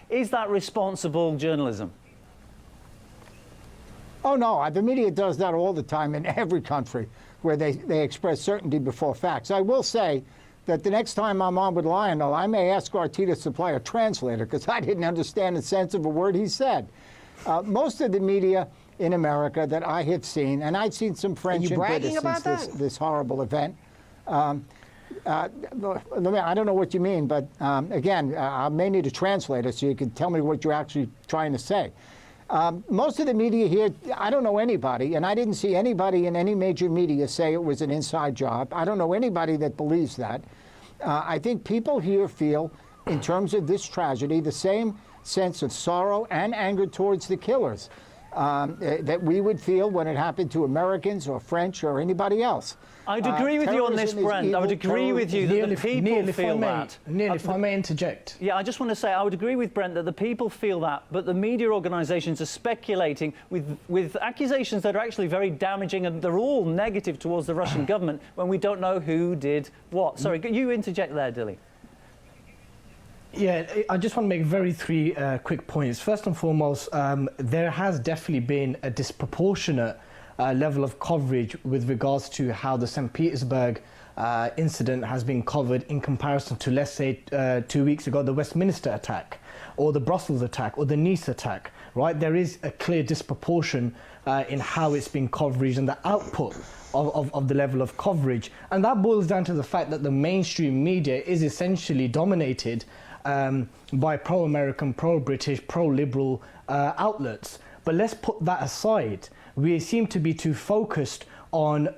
Is that responsible journalism? Oh, no, the media does that all the time in every country where they express certainty before facts. I will say that the next time I'm on with Lionel, I may ask RT to supply a translator because I didn't understand the sense of a word he said. Most of the media in America that I have seen, and I've seen some French and British since this horrible event. I don't know what you mean, but again, I may need a translator so you can tell me what you're actually trying to say. Most of the media here, I don't know anybody, and I didn't see anybody in any major media say it was an inside job. I don't know anybody that believes that. I think people here feel, in terms of this tragedy, the same sense of sorrow and anger towards the killers that we would feel when it happened to Americans or French or anybody else. I'd agree with you on this, Brent. I would agree with you that the people feel that. Neil, if I may interject. Yeah, I just want to say I would agree with Brent that the people feel that, but the media organisations are speculating with accusations that are actually very damaging, and they're all negative towards the Russian government when we don't know who did what. Sorry, you interject there, Dilly. Yeah, I just want to make three quick points. First and foremost, there has definitely been a disproportionate level of coverage with regards to how the St. Petersburg incident has been covered in comparison to, let's say, 2 weeks ago, the Westminster attack, or the Brussels attack, or the Nice attack, right? There is a clear disproportion in how it's been coverage and the output of the level of coverage. And that boils down to the fact that the mainstream media is essentially dominated by pro-American, pro-British, pro-liberal outlets. But let's put that aside. We seem to be too focused on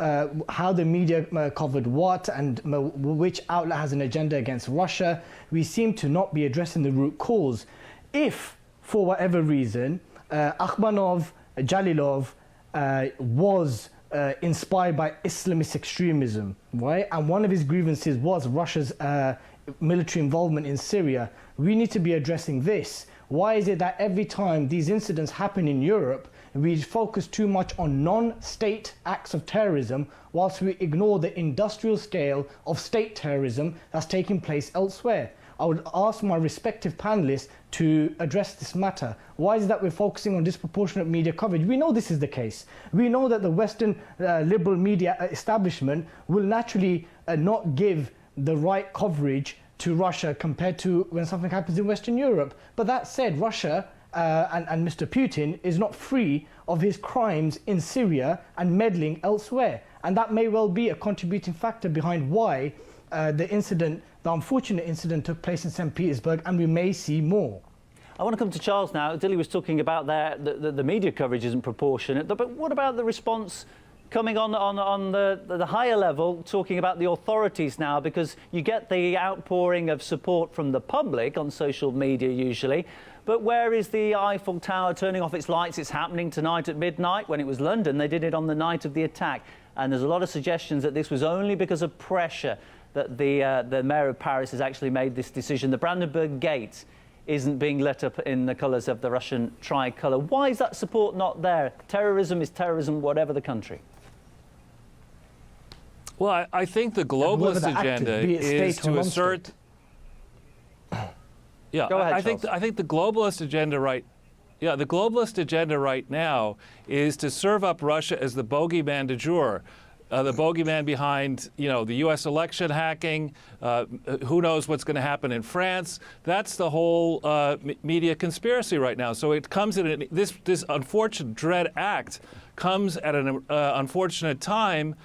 how the media covered what and which outlet has an agenda against Russia. We seem to not be addressing the root cause. If, for whatever reason, Akhmanov, Jalilov was inspired by Islamist extremism, right? And one of his grievances was Russia's military involvement in Syria. We need to be addressing this. Why is it that every time these incidents happen in Europe, we focus too much on non-state acts of terrorism whilst we ignore the industrial scale of state terrorism that's taking place elsewhere? I would ask my respective panelists to address this matter. Why is it that we're focusing on disproportionate media coverage? We know this is the case. We know that the Western liberal media establishment will naturally not give the right coverage to Russia compared to when something happens in Western Europe. But that said, Russia and Mr. Putin is not free of his crimes in Syria and meddling elsewhere. And that may well be a contributing factor behind why the unfortunate incident took place in St. Petersburg, and we may see more. I want to come to Charles now. Dilly was talking about the media coverage isn't proportionate, but what about the response coming on the higher level, talking about the authorities now, because you get the outpouring of support from the public on social media usually, but where is the Eiffel Tower turning off its lights? It's happening tonight at midnight. When it was London, they did it on the night of the attack, and there's a lot of suggestions that this was only because of pressure that the mayor of Paris has actually made this decision. The Brandenburg Gate isn't being lit up in the colours of the Russian tricolour. Why is that support not there? Terrorism is terrorism, whatever the country. Well, I think the globalist agenda is to assert. Yeah, Go ahead, I think the globalist agenda the globalist agenda right now is to serve up Russia as the bogeyman du jour. The bogeyman behind, the U.S. election hacking, who knows what's going to happen in France. That's the whole media conspiracy right now. So it comes at this unfortunate dread act comes at an unfortunate time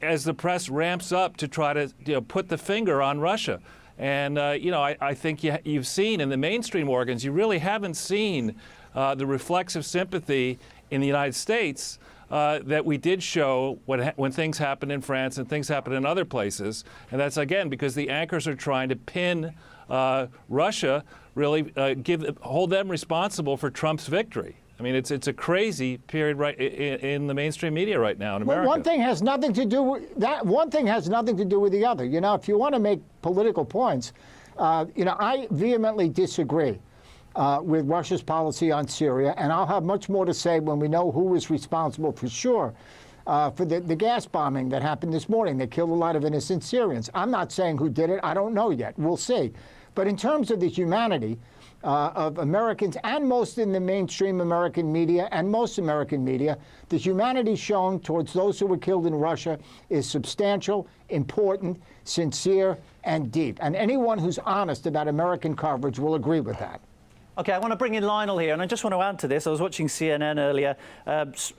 as the press ramps up to try to put the finger on Russia. And I think you've seen in the mainstream organs, you really haven't seen the reflexive sympathy in the United States that we did show when things happened in France and things happened in other places. And that's, again, because the anchors are trying to pin Russia, really hold them responsible for Trump's victory. I mean, it's a crazy period right in the mainstream media right now in America. Well, one thing has nothing to do with that. One thing has nothing to do with the other. If you want to make political points, I vehemently disagree with Russia's policy on Syria, and I'll have much more to say when we know who was responsible for sure for the gas bombing that happened this morning. They killed a lot of innocent Syrians. I'm not saying who did it. I don't know yet. We'll see. But in terms of the humanity, of Americans and most in the mainstream American media and most American media, the humanity shown towards those who were killed in Russia is substantial, important, sincere, and deep. And anyone who's honest about American coverage will agree with that. Okay, I want to bring in Lionel here, and I just want to add to this. I was watching CNN earlier.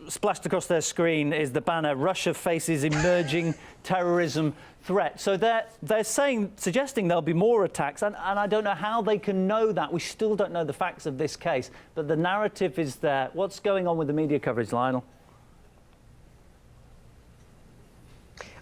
Splashed across their screen is the banner, Russia faces emerging terrorism threat. So they're suggesting there'll be more attacks, and I don't know how they can know that. We still don't know the facts of this case, but the narrative is there. What's going on with the media coverage, Lionel?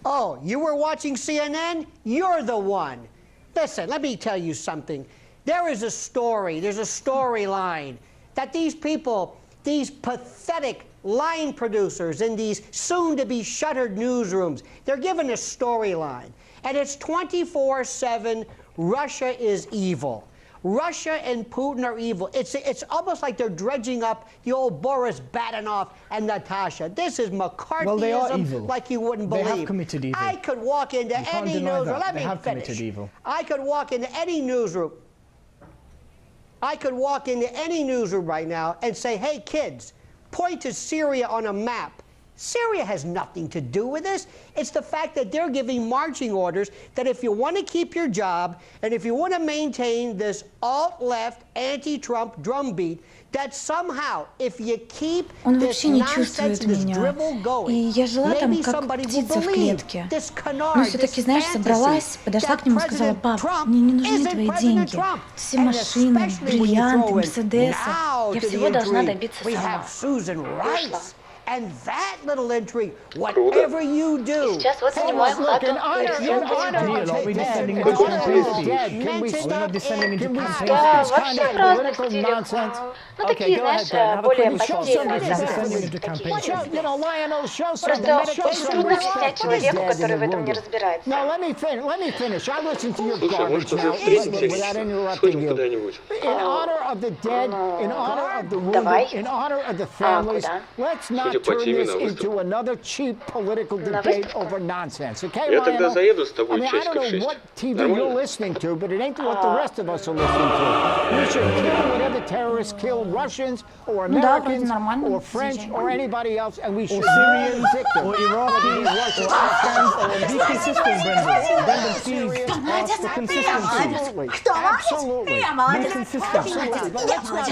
Oh, you were watching CNN? You're the one. Listen, let me tell you something. There is a story, there's a storyline that these people, these pathetic line producers in these soon-to-be shuttered newsrooms, they're given a storyline. And it's 24/7, Russia is evil. Russia and Putin are evil. It's almost like they're dredging up the old Boris Badenov and Natasha. This is McCarthyism, well, they are evil. Like you wouldn't believe. They have committed evil. I could walk into any newsroom. Let me finish. Evil. I could walk into any newsroom. I could walk into any newsroom right now and say, hey, kids, point to Syria on a map. Syria has nothing to do with this. It's the fact that they're giving marching orders that if you want to keep your job and if you want to maintain this alt-left, anti-Trump drumbeat, that somehow, if you keep this nonsense, this dribble going, maybe somebody will believe this canard, this fantasy that President Trump isn't President Trump. And especially when you throw in now to the intrigue, we have Susan Rice. And that little intrigue, whatever you do, Сейчас вот снимаем in honor of the dead, can we stop this kind of political nonsense? Ну, такие, знаешь, более постельные Show, you know, Lionel, show some Просто очень трудно объяснять человеку, который в этом не разбирается. No, let me finish. I listen to your garbage now without interrupting you. In honor of the dead, in honor of the wounded, in honor of the families, let's not turn this into another cheap political debate over nonsense. Okay, Lionel? I mean, I don't know what TV you're listening to, but it ain't what the rest of us are listening to. We should kill whatever terrorists kill Russians or Americans or French or anybody else, and we should Syrians or Iraqis or Afghans or be consistent, Brendan, please. Ask for consistency. Absolutely. Be consistent. But let's not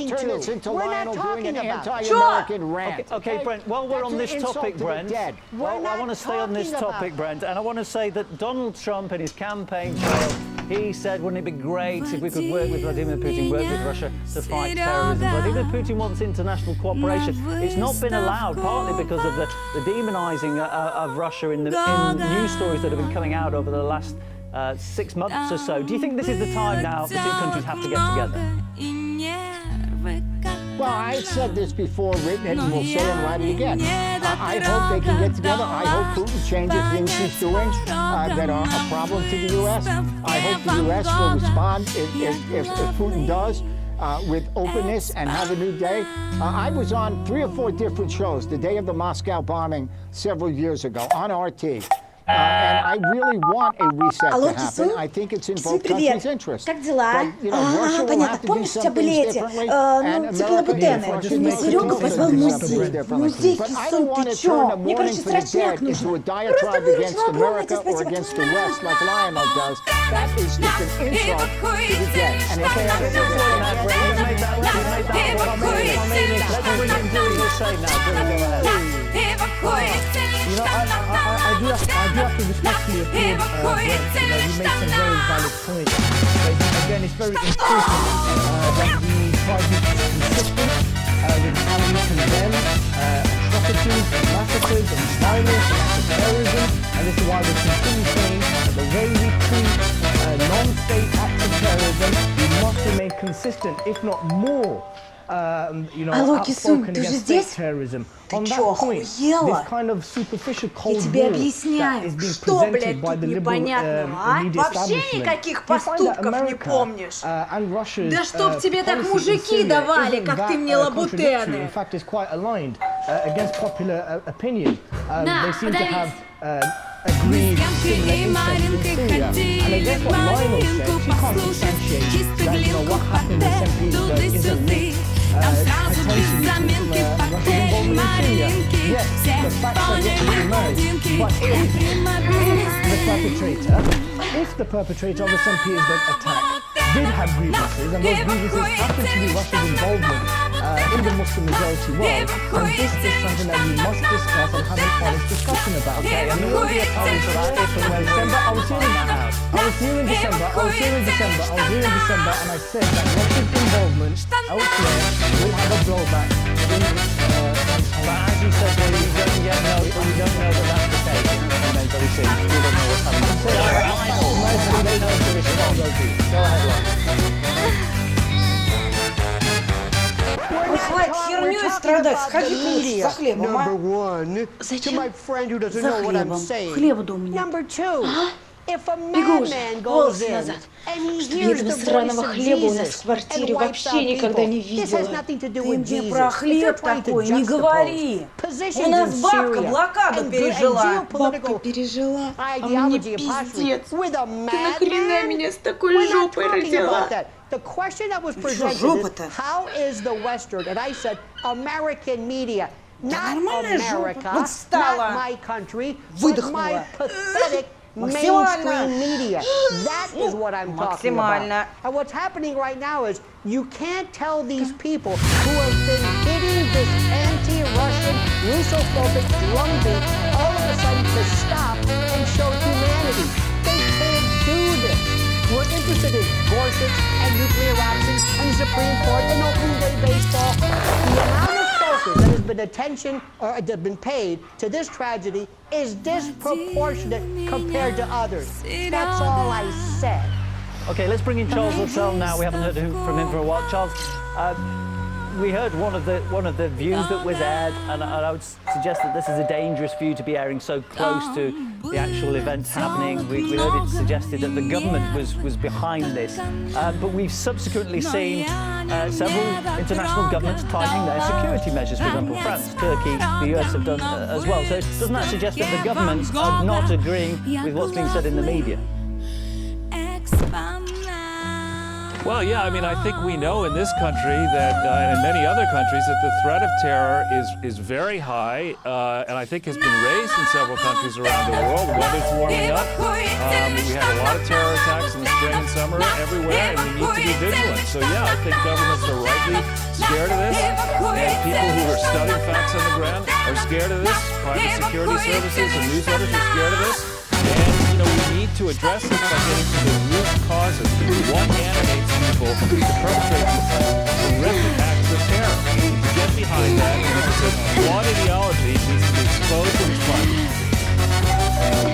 turn this into Lionel doing an anti-American rant. Okay, Brent, while we're on this topic, Brent, well, I want to stay on this topic, Brent, and I want to say that Donald Trump in his campaign trail, he said, wouldn't it be great if we could work with Vladimir Putin, work with Russia to fight terrorism. Vladimir Putin wants international cooperation. It's not been allowed, partly because of the demonising of Russia in news stories that have been coming out over the last 6 months or so. Do you think this is the time now the two countries have to get together? Well, I said this before, written it, and we'll say it and write it again. I hope they can get together. I hope Putin changes things he's doing that are a problem to the U.S. I hope the U.S. will respond if Putin does with openness and have a new day. I was on 3 or 4 different shows the day of the Moscow bombing several years ago on RT. And I really want a reset to happen. I think it's in both countries' interest. Как дела? But, you know, Russia will have to do some things differently, and America needs to make some things differently. But I don't want to turn a mourning for the dead into a diatribe against America or against the West like Lionel does. That is just an insult to the dead. And if they have to You know, I do have to respectfully applaud Brent. You know, he made some very valid points. But again, it's very important that we try to be consistent with how we condemn atrocities, massacres, and violence, and terrorism. And this is why we continue saying that the way we treat non-state acts of terrorism, we must remain consistent, if not more. You know, outspoken against state terrorism. On that point, this kind of superficial cold war that is being presented by the liberal media establishment, you find that America and Russia's policy in Syria isn't that contradictory. In fact, it's quite aligned against popular opinion. They seem to have agreed similar incidents in Syria. And I guess what Lionel said, she can't substantiate that, you know, what happened in St. Petersburg isn't linked potentially to Russian involvement in Syria. Yes, the facts are yet to emerge, but if the perpetrator of the St. Petersburg attack did have grievances, and those grievances happen to be Russia's involvement in the Muslim majority world, then this is something that we must discuss and have an honest discussion about. Okay, and there will be a time for that if and when December. I was here in December, and I said that Russia's involvement elsewhere will have a blowback in but as you said, well, we don't yet know, we don't know that that's the case. Very soon. We don't know what's happening. Go ahead, Хватит херню и страдать. Сходи за хлебом, Number а? one, to my friend who doesn't know what I'm saying. Хлеба-то у меня. Number two, if a Бегу уже, madman волосы goes in назад. and he Чтобы hears этого the сраного voice of хлеба у нас Jesus в квартире and wipes вообще out никогда не people, this has видела. nothing to do Ты with мне Jesus. про If хлеб you're trying to такой не говори. positions У нас in бабка Syria блокаду and пережила. Бабка geopolitical пережила, а мне ideology of postulate пиздец. with a Ты нахрена madman, меня с такой we're not жопой talking родила? about that. The question that was Что presented жопа-то? is, how is the Western? And I said, American media. Not нормальная жопа. America, Вот встала. not my country, but Выдохнула. my pathetic Максимально. mainstream media. That is what I'm talking about. Максимально. And what's happening right now is you can't tell these people who have been hitting this anti-Russian, Russophobic drumbeat all of a sudden to stop and show humanity. They can't do this. We're interested in abortion and nuclear options and the Supreme Court and opening day baseball. The amount of focus that has been attention or that has been paid to this tragedy is disproportionate compared to others. That's all I said. Okay, let's bring in Charles Russell now. We haven't heard from him for a while. Charles, we heard one of the views that was aired, and I would suggest that this is a dangerous view to be airing so close to the actual events happening. We heard it suggested that the government was behind this, but we've subsequently seen several international governments tightening their security measures. For example, France, Turkey, the US have done as well. So doesn't that suggest that the governments are not agreeing with what's being said in the media? Well, yeah, I mean, I think we know in this country that, and in many other countries, that the threat of terror is very high, and I think has been raised in several countries around the world. The weather's warming up. We had a lot of terror attacks in the spring and summer everywhere, and we need to be vigilant. So, yeah, I think governments are rightly scared of this, and people who are studying facts on the ground are scared of this. Private security services and newsletters are scared of this. And, you know, we need to address this by getting to the root causes. What animates people to perpetrate these horrific acts of terror? To get behind that, a flawed ideology needs to be exposed and expunged.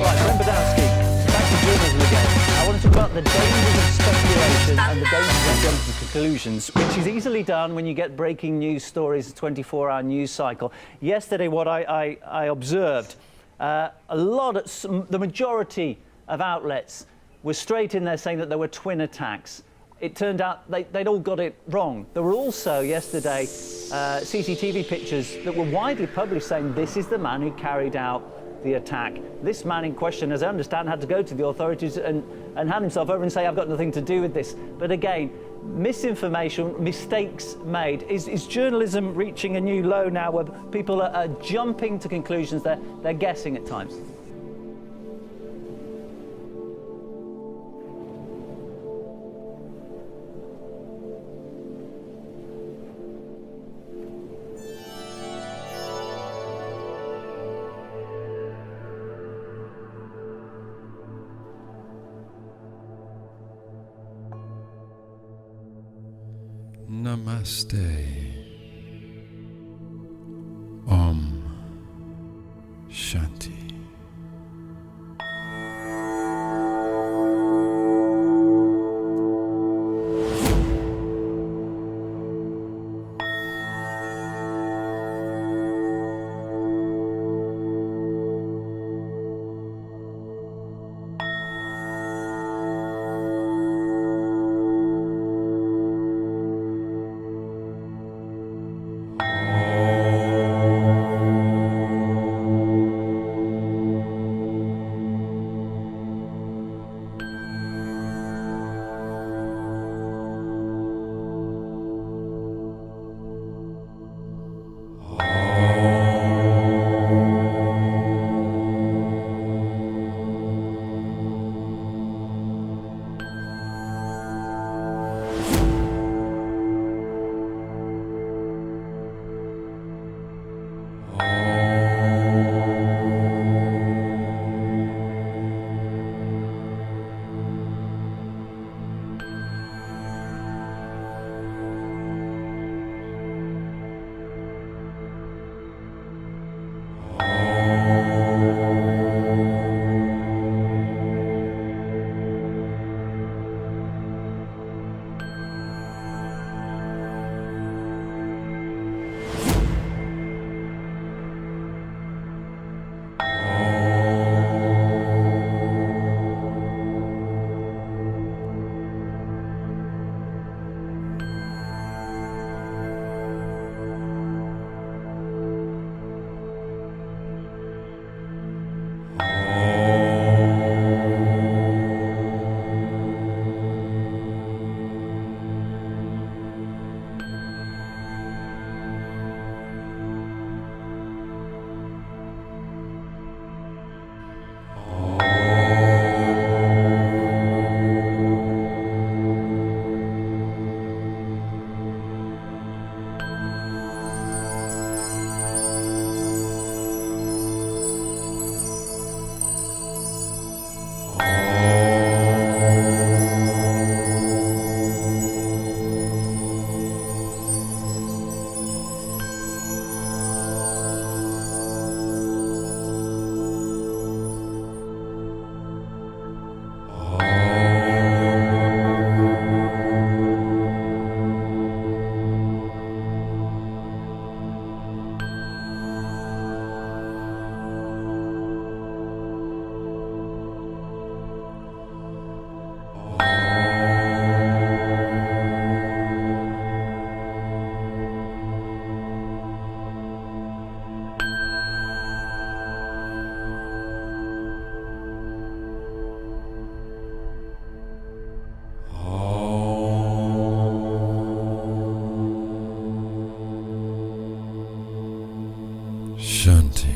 Right, Brent Badowski, back to journalism again. I want to talk about the dangers of speculation and the dangers of jumping to conclusions, which is easily done when you get breaking news stories, a 24-hour news cycle. Yesterday, what I observed, the majority of outlets were straight in there saying that there were twin attacks. It turned out they'd all got it wrong. There were also yesterday CCTV pictures that were widely published saying this is the man who carried out the attack. This man in question, as I understand, had to go to the authorities and hand himself over and say, I've got nothing to do with this. But again, misinformation, mistakes made. Is journalism reaching a new low now where people are jumping to conclusions, they're guessing at times? Namaste. Om Shanti. Shanti.